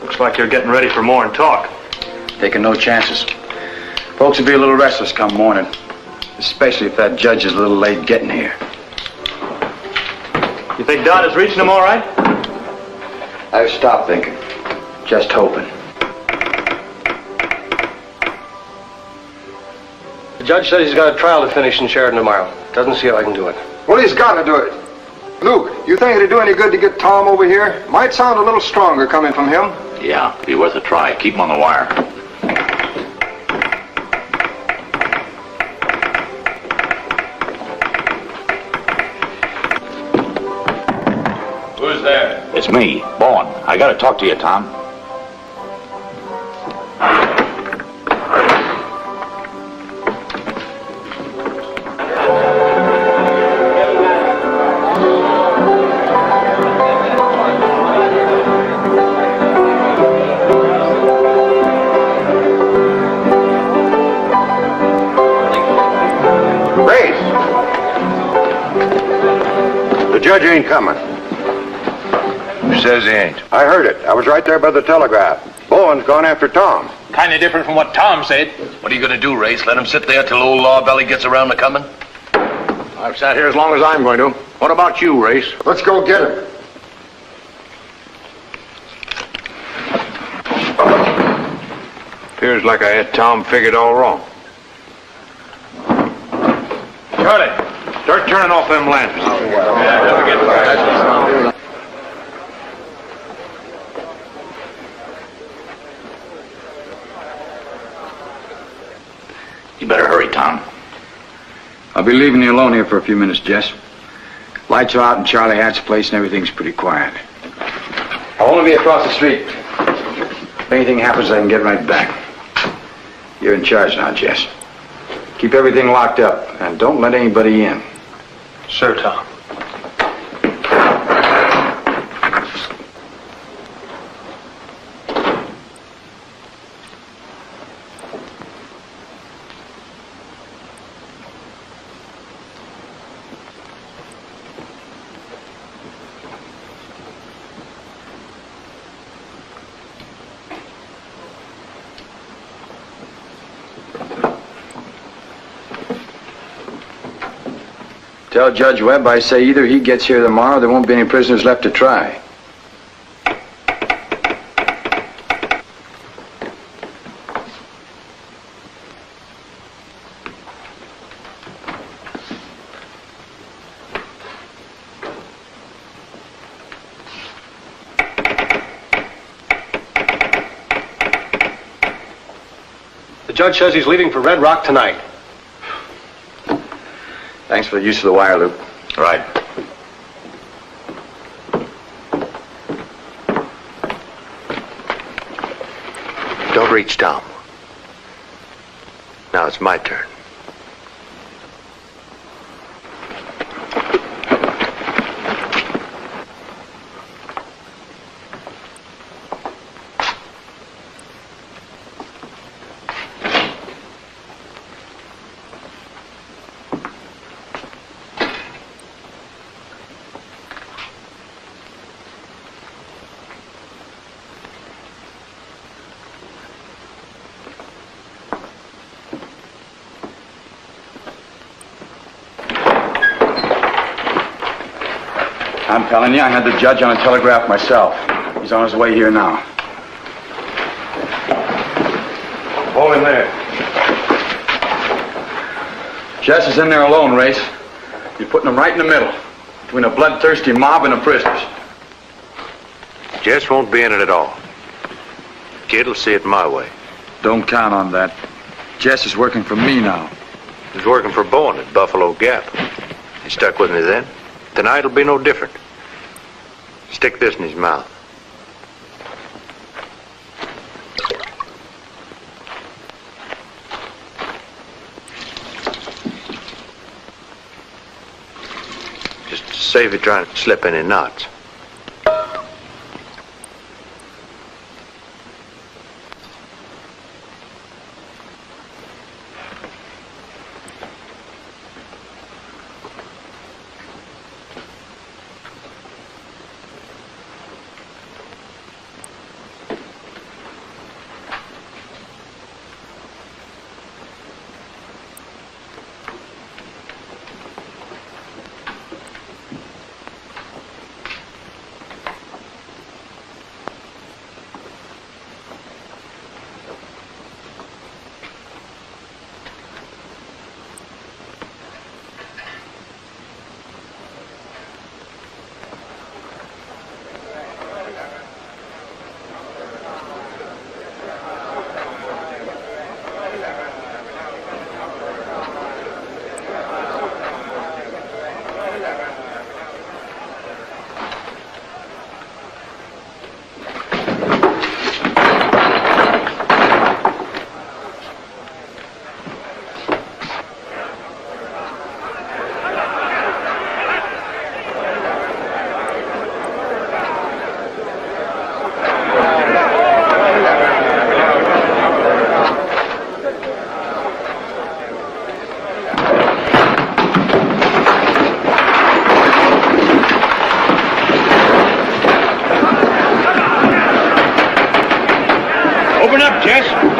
Looks like you're getting ready for more than talk. Taking no chances. Folks will be a little restless come morning. Especially if that judge is a little late getting here. You think Don is reaching them all right? I've stopped thinking. Just hoping. The judge said he's got a trial to finish in Sheridan tomorrow. Doesn't see how I can do it. Well, he's got to do it. Luke, you think it'd do any good to get Tom over here? Might sound a little stronger coming from him. Yeah, be worth a try. Keep him on the wire. Who's there? It's me, Bowen. I gotta talk to you, Tom. The judge ain't coming. Who says he ain't? I heard it. I was right there by the telegraph. Bowen's gone after Tom. Kind of different from what Tom said. What are you going to do, Race? Let him sit there till old Lawbelly gets around to coming? I've sat here as long as I'm going to. What about you, Race? Let's go get him. Appears like I had Tom figured all wrong. Charlie, start turning off them lamps. You better hurry, Tom. I'll be leaving you alone here for a few minutes, Jess. Lights are out in Charlie Hatt's place and everything's pretty quiet. I'll only be across the street. If anything happens, I can get right back. You're in charge now, Jess. Keep everything locked up and don't let anybody in. Sure, Tom. Tell Judge Webb I say either he gets here tomorrow or there won't be any prisoners left to try. The judge says he's leaving for Red Rock tonight. Thanks for the use of the wire, Luke. Right. Don't reach, Tom. Now it's my turn. I'm telling you, I had the judge on a telegraph myself. He's on his way here now. Hold him there. Jess is in there alone, Race. You're putting him right in the middle, between a bloodthirsty mob and the prisoners. Jess won't be in it at all. Kid will see it my way. Don't count on that. Jess is working for me now. He's working for Bowen at Buffalo Gap. He stuck with me then. Tonight it'll be no different. Stick this in his mouth. Just to save you trying to slip any knots.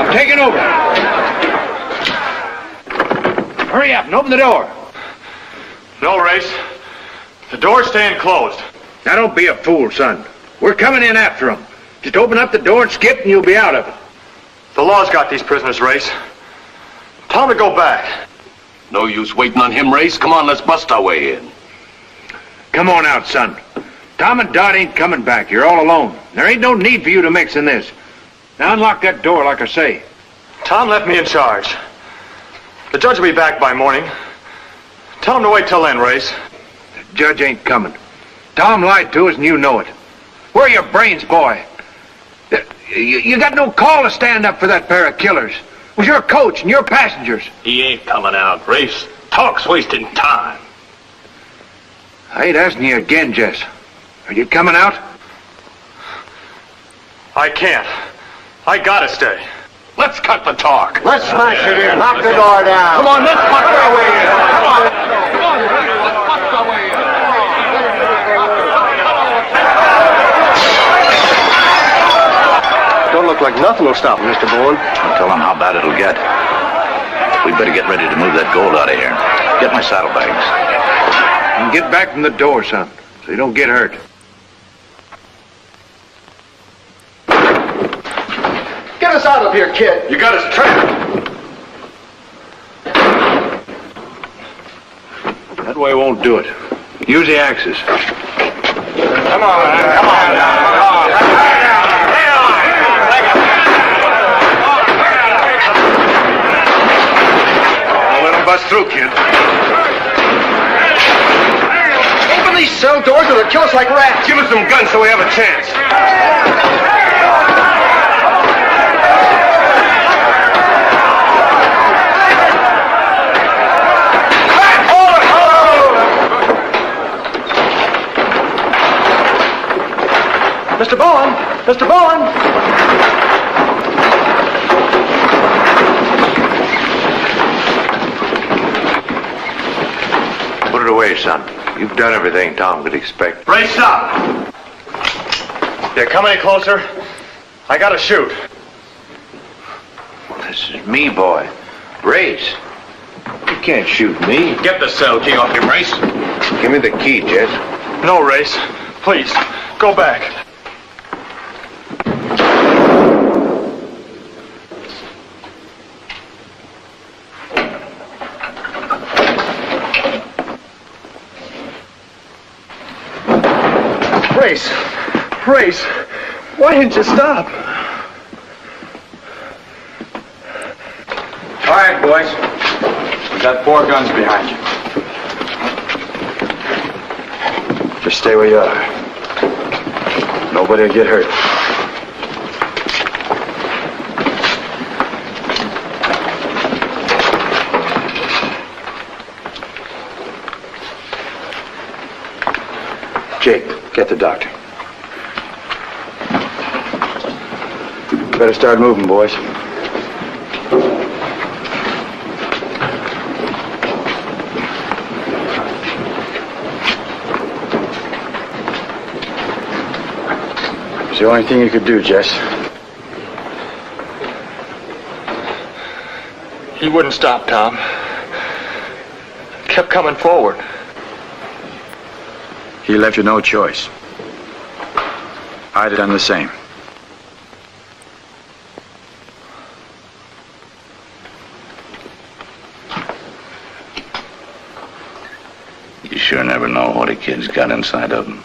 I'm taking over. Hurry up and open the door. No, Race. The door's staying closed. Now, don't be a fool, son. We're coming in after them. Just open up the door and skip, and you'll be out of it. The law's got these prisoners, Race. Tell them to go back. No use waiting on him, Race. Come on, let's bust our way in. Come on out, son. Tom and Dot ain't coming back. You're all alone. There ain't no need for you to mix in this. Now unlock that door like I say. Tom left me in charge. The judge will be back by morning. Tell him to wait till then, Race. The judge ain't coming. Tom lied to us and you know it. Where are your brains, boy? You got no call to stand up for that pair of killers. It was your coach and your passengers. He ain't coming out, Race. Talk's wasting time. I ain't asking you again, Jess. Are you coming out? I can't. I gotta stay. Let's cut the talk. Let's smash it in. Knock the door down. Come on, let's bust our way in. Come on. Don't look like nothing will stop him, Mr. Bourne. I'll tell him how bad it'll get. We'd better get ready to move that gold out of here. Get my saddlebags. And get back from the door, son, so you don't get hurt. Get us out of here, kid. You got us trapped. That way won't do it. Use the axes. Come on, man. Come on now. Come on. Let them bust through, kid. Open these cell doors or they'll kill us like rats. Give us some guns so we have a chance. Mr. Bowen! Mr. Bowen! Put it away, son. You've done everything Tom could expect. Race up! You come any closer, I gotta shoot. This is me, boy. Race. You can't shoot me. Get the cell key off him, Race. Give me the key, Jess. No, Race. Please, go back. Race, why didn't you stop? All right, boys. We got 4 guns behind you. Just stay where you are. Nobody will get hurt. Jake, get the doctor. Better start moving, boys. It's the only thing you could do, Jess. He wouldn't stop, Tom. Kept coming forward. He left you no choice. I'd have done the same. You sure never know what a kid's got inside of him.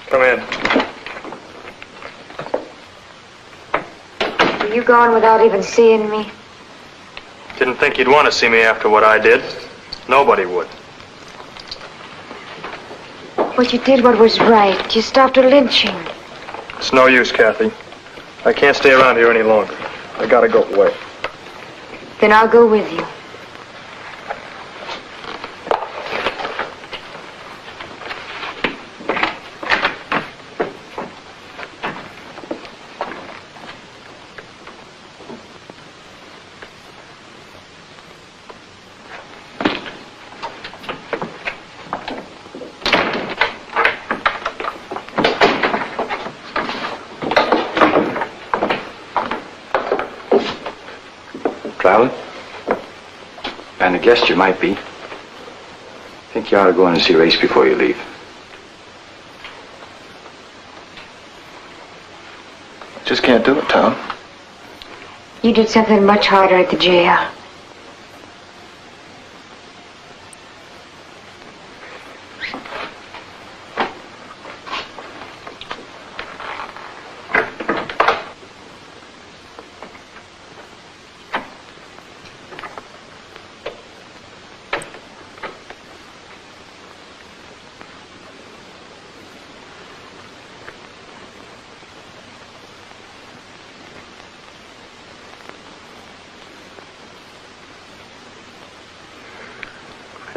Come in. Are you gone without even seeing me? Didn't think you'd want to see me after what I did. Nobody would. But you did what was right. You stopped a lynching. It's no use, Kathy. I can't stay around here any longer. I gotta go away. Then I'll go with you. kind of guessed you might be. I think you ought to go in and see Race before you leave. Just can't do it, Tom. You did something much harder at the jail.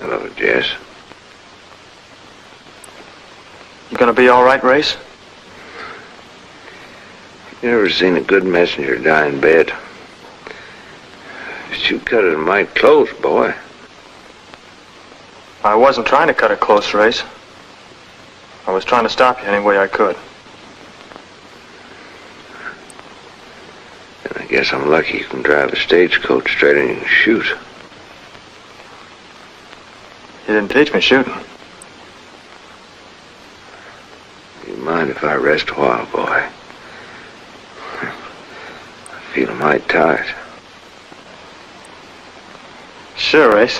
Hello, Jess. You gonna be all right, Race? You ever seen a good messenger die in bed? You cut it mighty close, boy. I wasn't trying to cut it close, Race. I was trying to stop you any way I could. And I guess I'm lucky you can drive a stagecoach straight and you can shoot. You didn't teach me shooting. You mind if I rest a while, boy? I feel mighty tired. Sure, Race.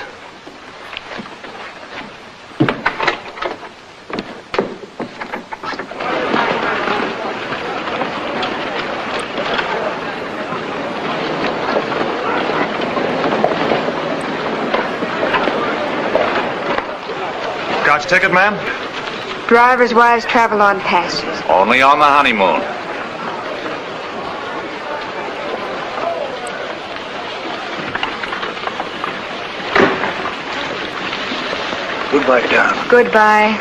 Got your ticket, ma'am? Driver's wives travel on passes. Only on the honeymoon. Goodbye, Tom. Goodbye.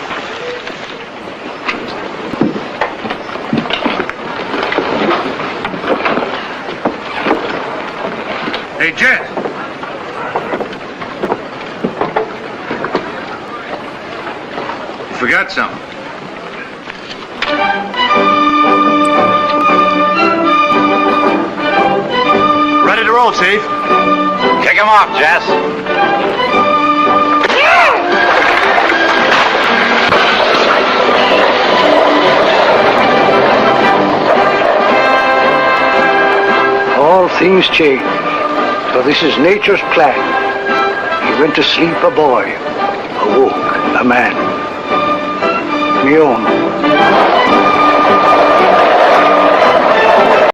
Hey, Jet. Forgot something. Ready to roll, Chief. Kick him off, Jess. All things change. So this is nature's plan. He went to sleep a boy, awoke a man. Me own.